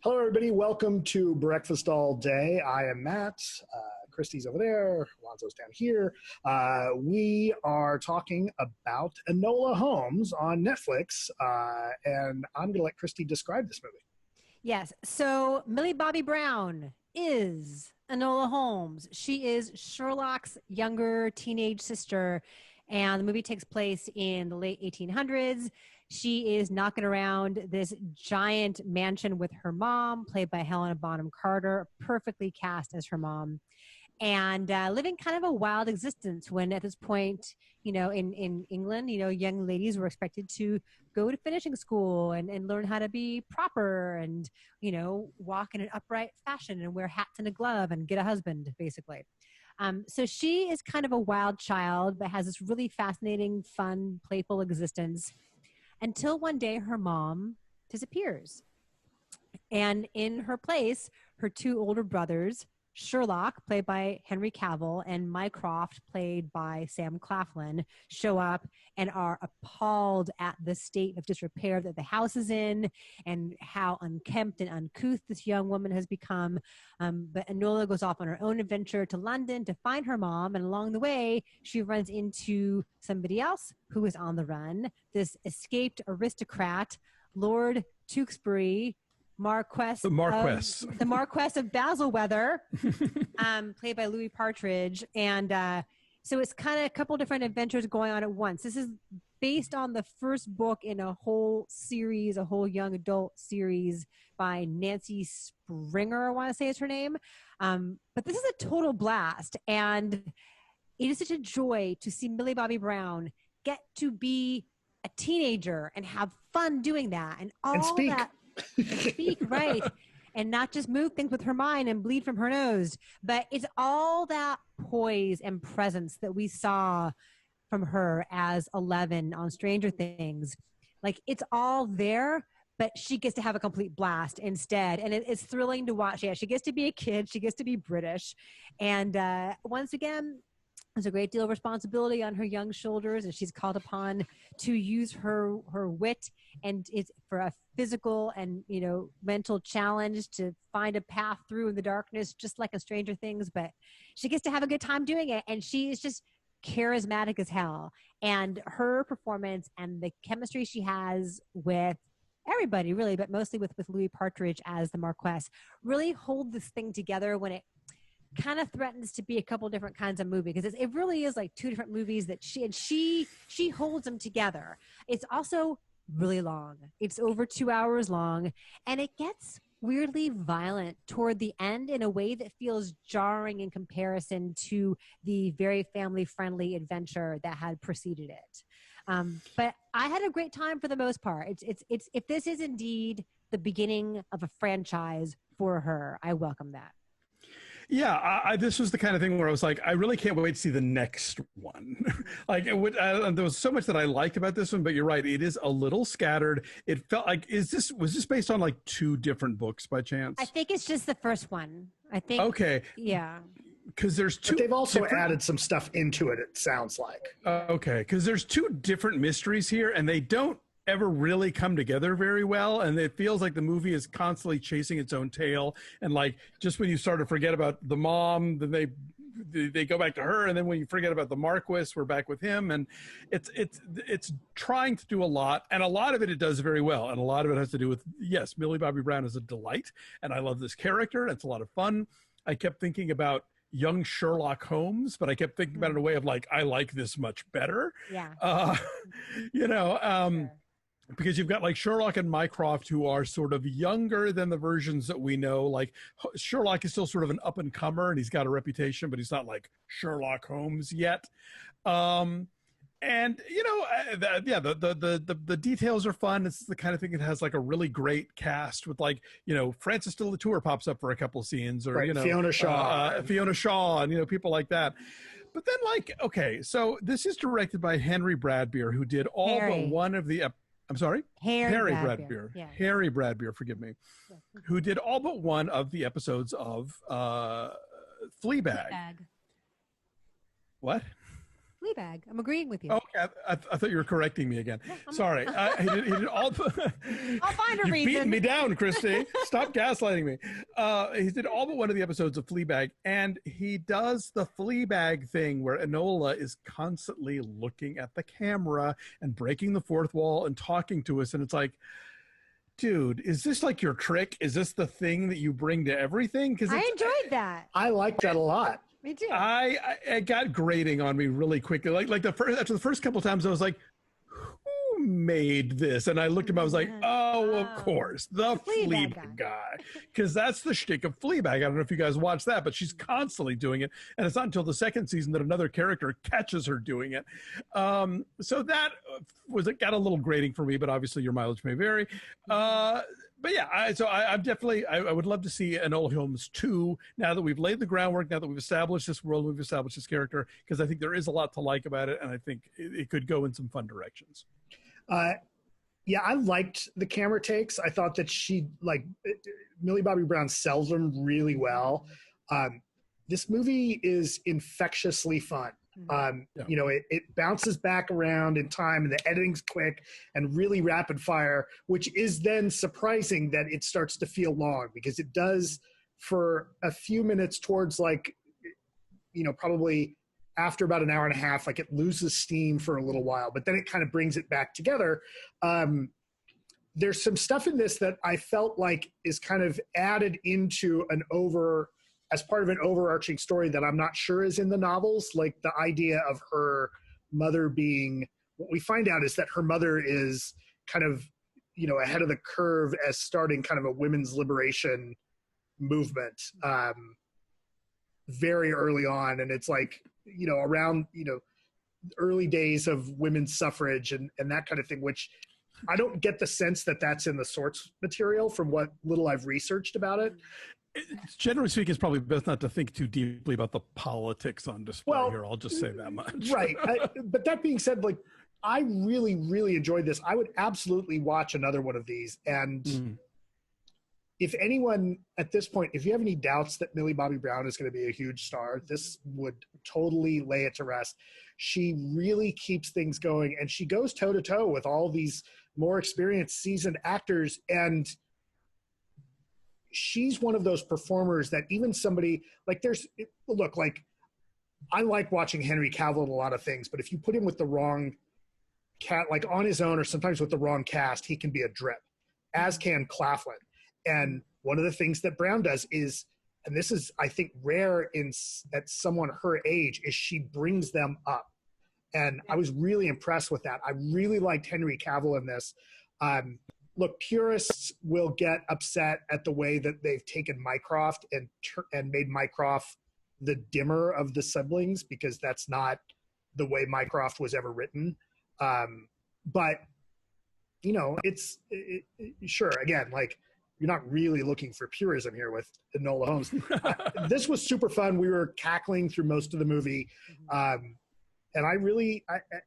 Hello, everybody. Welcome to Breakfast All Day. I am Matt. Christy's over there. Alonso's down here. We are talking about Enola Holmes on Netflix, and I'm going to let Christy describe this movie. Yes. So Millie Bobby Brown is Enola Holmes. She is Sherlock's younger teenage sister, and the movie takes place in the late 1800s. She is knocking around this giant mansion with her mom, played by Helena Bonham Carter, perfectly cast as her mom, and living kind of a wild existence when at this point, in England, young ladies were expected to go to finishing school and learn how to be proper and, walk in an upright fashion and wear hats and a glove and get a husband, basically. So she is kind of a wild child that has this really fascinating, fun, playful existence until one day her mom disappears. And in her place, her two older brothers, Sherlock, played by Henry Cavill, and Mycroft, played by Sam Claflin, show up and are appalled at the state of disrepair that the house is in and how unkempt and uncouth this young woman has become. But Enola goes off on her own adventure to London to find her mom, and along the way, she runs into somebody else who is on the run, this escaped aristocrat, Lord Tewkesbury, the Marquess of Basilweather, played by Louis Partridge. And so it's kind of a couple different adventures going on at once. This is based on the first book in a whole series, a whole young adult series by Nancy Springer, I want to say is her name. But this is a total blast. And it is such a joy to see Millie Bobby Brown get to be a teenager and have fun doing that. And all speak. that. Speak, right, and not just move things with her mind and bleed from her nose, but it's all that poise and presence that we saw from her as 11 on Stranger Things. Like, it's all there, but she gets to have a complete blast instead, and it's thrilling to watch. Yeah, she gets to be a kid, she gets to be British, and once again, there's a great deal of responsibility on her young shoulders, and she's called upon to use her wit and it's for a physical and mental challenge to find a path through in the darkness, just like a Stranger Things. But she gets to have a good time doing it, and she is just charismatic as hell. And her performance and the chemistry she has with everybody, really, but mostly with Louis Partridge as the Marquess, really hold this thing together when it kind of threatens to be a couple different kinds of movie, because it really is like two different movies that she holds them together. It's also really long. It's over 2 hours long, and it gets weirdly violent toward the end in a way that feels jarring in comparison to the very family-friendly adventure that had preceded it. But I had a great time for the most part. It's if this is indeed the beginning of a franchise for her, I welcome that. Yeah, this was the kind of thing where I was like, I really can't wait to see the next one. Like, there was so much that I liked about this one, but you're right, it is a little scattered. It felt like, was this based on like two different books by chance? I think it's just the first one. I think. Okay. Yeah. Because there's two. But they've also added some stuff into it, it sounds like. Okay, because there's two different mysteries here, and they don't ever really come together very well, and it feels like the movie is constantly chasing its own tail, and like just when you start to forget about the mom, then they go back to her, and then when you forget about the Marquis, we're back with him, and it's trying to do a lot, and a lot of it does very well, and a lot of it has to do with, yes, Millie Bobby Brown is a delight, and I love this character, and it's a lot of fun. I kept thinking about young Sherlock Holmes, but I kept thinking about it in a way of like, I like this much better. Yeah. Sure. Because you've got like Sherlock and Mycroft, who are sort of younger than the versions that we know. Like Sherlock is still sort of an up and comer, and he's got a reputation, but he's not like Sherlock Holmes yet. And the details are fun. It's the kind of thing that has like a really great cast with like, Francis de Latour pops up for a couple scenes, or right, Fiona Shaw, and people like that. But then okay, so this is directed by Henry Bradbeer, who did all but one of the I'm sorry? Harry Bradbeer. Yeah. Harry Bradbeer, forgive me. Who did all but one of the episodes of Fleabag. Fleabag. What? Fleabag. I'm agreeing with you. Oh, okay, I thought you were correcting me again. Sorry. He did all. I'll find a You're reason. beating me down, Christy. Stop gaslighting me. He did all but one of the episodes of Fleabag, and he does the Fleabag thing where Enola is constantly looking at the camera and breaking the fourth wall and talking to us, and it's like, dude, is this like your trick? Is this the thing that you bring to everything? Because I enjoyed that. I like that a lot. Me too. It got grating on me really quickly. Like after the first couple times, I was like, who made this? And I looked at him, I was like, oh, of course, the Fleabag guy. Because that's the shtick of Fleabag. I don't know if you guys watch that, but she's constantly doing it. And it's not until the second season that another character catches her doing it. So that it got a little grating for me, but obviously your mileage may vary. But yeah, I'm definitely, I would love to see Enola Holmes 2 now that we've laid the groundwork, now that we've established this world, we've established this character, because I think there is a lot to like about it, and I think it could go in some fun directions. Yeah, I liked the camera takes. I thought that Millie Bobby Brown sells them really well. This movie is infectiously fun. You know, it bounces back around in time, and the editing's quick and really rapid fire, which is then surprising that it starts to feel long, because it does for a few minutes towards probably after about an hour and a half, like it loses steam for a little while, but then it kind of brings it back together. There's some stuff in this that I felt like is kind of added into as part of an overarching story that I'm not sure is in the novels, like the idea of her mother being, what we find out is that her mother is kind of, ahead of the curve as starting kind of a women's liberation movement very early on. And it's like, around, early days of women's suffrage and that kind of thing, which I don't get the sense that that's in the source material from what little I've researched about it. Generally speaking, it's probably best not to think too deeply about the politics on display here. I'll just say that much. Right. But that being said, like, I really, really enjoyed this. I would absolutely watch another one of these. And if anyone at this point, if you have any doubts that Millie Bobby Brown is going to be a huge star, this would totally lay it to rest. She really keeps things going, and she goes toe to toe with all these more experienced, seasoned actors. And she's one of those performers that even somebody like I like watching Henry Cavill in a lot of things, but if you put him with the wrong like on his own or sometimes with the wrong cast, he can be a drip, as can Claflin. And one of the things that Brown does is, and this is, I think, rare at someone her age, is she brings them up. And I was really impressed with that. I really liked Henry Cavill in this. Look, purists will get upset at the way that they've taken Mycroft and made Mycroft the dimmer of the siblings, because that's not the way Mycroft was ever written. But, sure, again, like, you're not really looking for purism here with Enola Holmes. This was super fun. We were cackling through most of the movie. And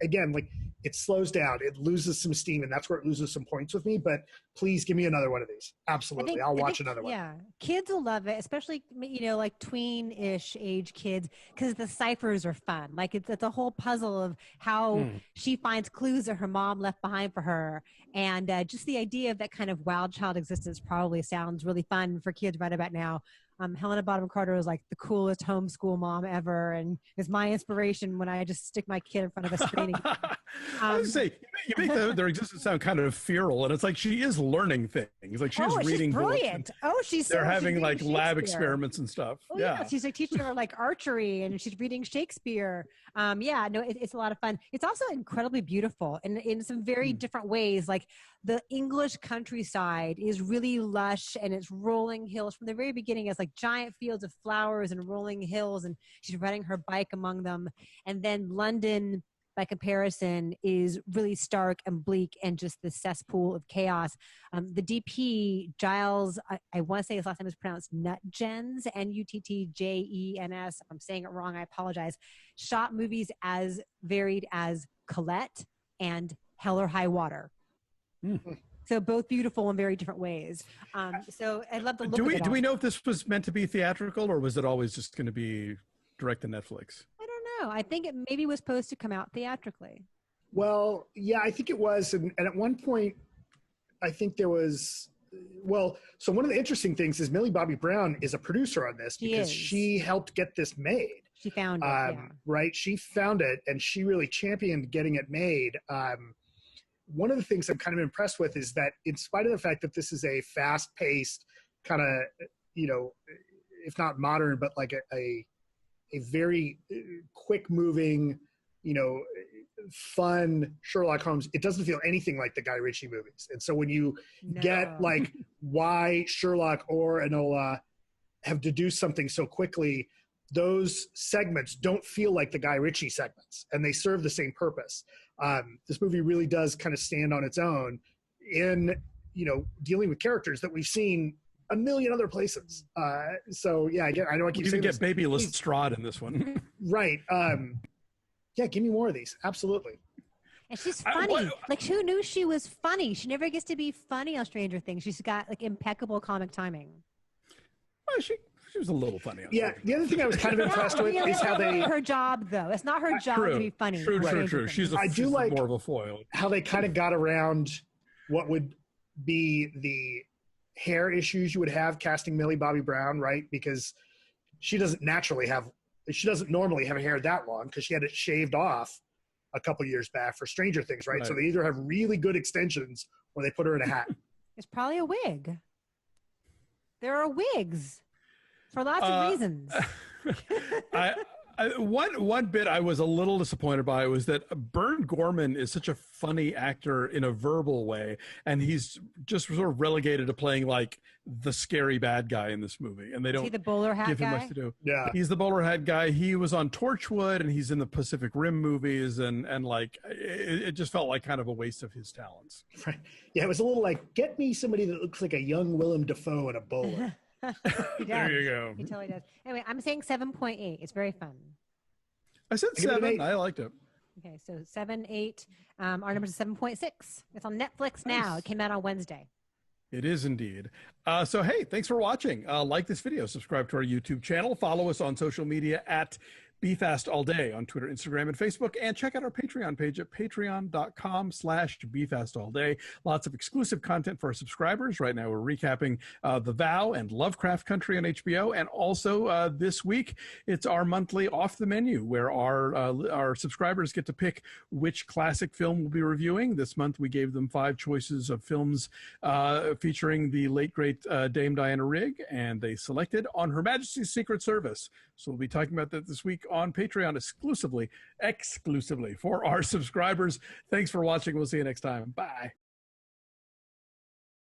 again, like, it slows down, it loses some steam, and that's where it loses some points with me. But please give me another one of these. Absolutely. I'll watch another one. Yeah. Kids will love it, especially, like tween-ish age kids, because the ciphers are fun. Like, it's a whole puzzle of how she finds clues that her mom left behind for her. And just the idea of that kind of wild child existence probably sounds really fun for kids right about now. Helena Bonham Carter is like the coolest homeschool mom ever, and is my inspiration when I just stick my kid in front of a screen. I would say you make their existence sound kind of feral, and it's like she is learning things. Like she's reading brilliant. They're having like lab experiments and stuff. Oh, yeah, she's like teaching her like archery, and she's reading Shakespeare. It's a lot of fun. It's also incredibly beautiful, and in some very different ways. Like the English countryside is really lush, and it's rolling hills from the very beginning. It's like giant fields of flowers and rolling hills, and she's riding her bike among them. And then London, by comparison, is really stark and bleak and just the cesspool of chaos. The DP, Giles, I want to say his last name is pronounced Nutgens, Nuttjens. If I'm saying it wrong, I apologize. Shot movies as varied as Colette and Hell or High Water. So both beautiful in very different ways. So I love the look of it. Do we know if this was meant to be theatrical, or was it always just going to be direct to Netflix? I don't know. I think it maybe was supposed to come out theatrically. Well, yeah, I think it was. And at one point, I think there was, well, so one of the interesting things is Millie Bobby Brown is a producer on this because she helped get this made. She found it, right? She found it and she really championed getting it made. One of the things I'm kind of impressed with is that in spite of the fact that this is a fast-paced kind of, you know, if not modern, but like a very quick-moving, you know, fun Sherlock Holmes, it doesn't feel anything like the Guy Ritchie movies. And so when you get like why Sherlock or Enola have deduced something so quickly, those segments don't feel like the Guy Ritchie segments, and they serve the same purpose. This movie really does kind of stand on its own in, you know, dealing with characters that we've seen a million other places. So yeah, again, I know I keep saying get Baby Lestrade in this one. Right. Yeah, give me more of these. Absolutely. And she's funny. Like, who knew she was funny? She never gets to be funny on Stranger Things. She's got like impeccable comic timing. Well, she was a little funny. Yeah. The other thing I was kind of impressed with is how they her job though. It's not her job to be funny. True. She's like more of a foil. How they kind of got around what would be the hair issues you would have casting Millie Bobby Brown, right? Because she doesn't normally have hair that long because she had it shaved off a couple years back for Stranger Things, right? So they either have really good extensions or they put her in a hat. It's probably a wig. There are wigs for lots of reasons. One bit I was a little disappointed by was that Bern Gorman is such a funny actor in a verbal way, and he's just sort of relegated to playing like the scary bad guy in this movie, and they don't the bowler hat give him guy? much to do. Yeah, he's the bowler hat guy. He was on Torchwood, and he's in the Pacific Rim movies, and like it just felt like kind of a waste of his talents. Right. Yeah, it was a little like, get me somebody that looks like a young Willem Dafoe in a bowler. There you go. He totally does. Anyway, I'm saying 7.8. It's very fun. I said 7. I liked it. Okay, so 7, 8. Our number is 7.6. It's on Netflix now. It came out on Wednesday. It is indeed. So, hey, thanks for watching. Like this video, subscribe to our YouTube channel, follow us on social media at BeFastAllDay on Twitter, Instagram, and Facebook, and check out our Patreon page at patreon.com/BeFastAllDay. Lots of exclusive content for our subscribers. Right now, we're recapping The Vow and Lovecraft Country on HBO, and also this week, it's our monthly Off the Menu, where our subscribers get to pick which classic film we'll be reviewing. This month, we gave them 5 choices of films featuring the late, great Dame Diana Rigg, and they selected On Her Majesty's Secret Service. So we'll be talking about that this week on Patreon exclusively for our subscribers. Thanks for watching. We'll see you next time. Bye.